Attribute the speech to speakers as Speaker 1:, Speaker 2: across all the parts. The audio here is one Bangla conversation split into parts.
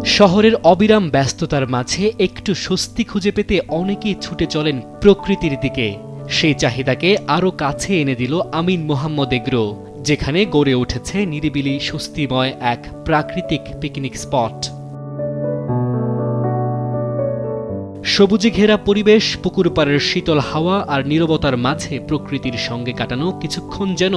Speaker 1: শহরের অবিরাম ব্যস্ততার মাঝে একটু স্বস্তি খুঁজে পেতে অনেকেই ছুটে চলেন প্রকৃতির দিকে। সেই চাহিদাকে আরও কাছে এনে দিল আমিন মোহাম্মদ এগ্রো, যেখানে গড়ে উঠেছে নিরিবিলি স্বস্তিময় এক প্রাকৃতিক পিকনিক স্পট। সবুজে ঘেরা পরিবেশ, পুকুর পাড়ের শীতল হাওয়া আর নীরবতার মাঝে প্রকৃতির সঙ্গে কাটানো কিছুক্ষণ যেন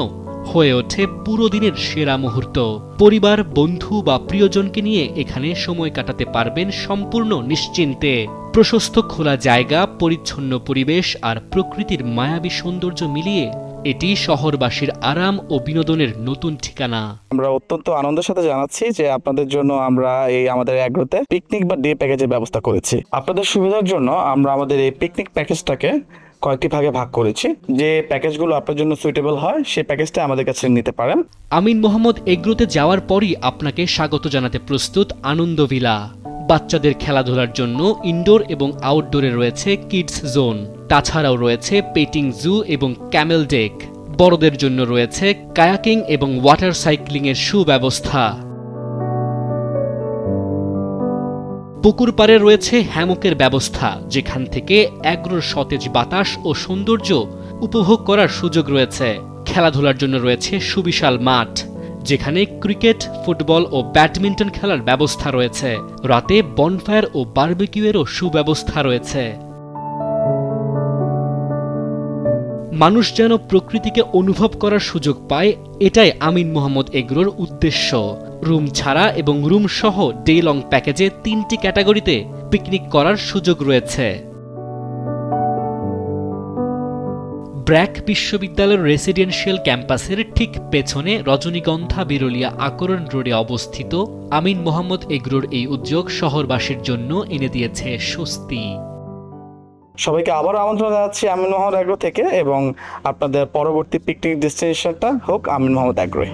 Speaker 1: হয়ে ওঠে পুরো দিনের সেরা মুহূর্ত। পরিবার, বন্ধু বা প্রিয়জনকে নিয়ে এখানে সময় কাটাতে পারবেন সম্পূর্ণ নিশ্চিন্তে। প্রশস্ত খোলা জায়গা, পরিচ্ছন্ন পরিবেশ আর প্রকৃতির মায়াবী সৌন্দর্য মিলিয়ে এটি শহরবাসীর আরাম ও বিনোদনের নতুন ঠিকানা।
Speaker 2: আমরা অত্যন্ত আনন্দের সাথে জানাচ্ছি যে আপনাদের জন্য আমরা আমাদের অ্যাগ্রোতে পিকনিক বা ডে প্যাকেজের ব্যবস্থা করেছি। আপনাদের সুবিধার জন্য আমরা আমাদের এই পিকনিক প্যাকেজটাকে কয়েকটি ভাগে ভাগ করেছি। যে প্যাকেজগুলো আপনার জন্য সুইটেবল হয় সেই প্যাকেজটা আমাদের কাছে নিতে পারেন।
Speaker 1: আমিন মোহাম্মদ এগ্রোতে যাওয়ার পরই আপনাকে স্বাগত জানাতে প্রস্তুত আনন্দ ভিলা। বাচ্চাদের খেলাধুলার জন্য ইনডোর এবং আউটডোরে রয়েছে কিডস জোন। তাছাড়াও রয়েছে পেটিং জু এবং ক্যামেল ডেক। বড়দের জন্য রয়েছে কায়াকিং এবং ওয়াটার সাইক্লিং এর সুব্যবস্থা। পুকুর পাড়ে রয়েছে হ্যামকের ব্যবস্থা, যেখান থেকে অ্যাগ্রোর সতেজ বাতাস ও সৌন্দর্য উপভোগ করার সুযোগ রয়েছে। খেলাধুলার জন্য রয়েছে সুবিশাল মাঠ, যেখানে ক্রিকেট, ফুটবল ও ব্যাডমিন্টন খেলার ব্যবস্থা রয়েছে। রাতে বনফায়ার ও বারবিকিউয়েরও সুব্যবস্থা রয়েছে। মানুষ যেন প্রকৃতিকে অনুভব করার সুযোগ পায়, এটাই আমিন মোহাম্মদ এগ্রোর উদ্দেশ্য। রুম ছাড়া এবং রুম সহ ডে লং প্যাকেজে 3টি ক্যাটাগরিতে পিকনিক করার সুযোগ রয়েছে। ব্র্যাক বিশ্ববিদ্যালয়ের রেসিডেন্সিয়াল ক্যাম্পাসের ঠিক পেছনে রজনীগন্ধা বিরলিয়া আকরণ রোডে অবস্থিত আমিন মোহাম্মদ এগ্রোর এই উদ্যোগ শহরবাসীর জন্য এনে দিয়েছে স্বস্তি।
Speaker 2: সবাইকে আবারও আমন্ত্রণ জানাচ্ছি আমিন মোহাম্মদ অ্যাগ্রো থেকে, এবং আপনাদের পরবর্তী পিকনিক ডেস্টিনেশনটা হোক আমিন মোহাম্মদ অ্যাগ্রোয়।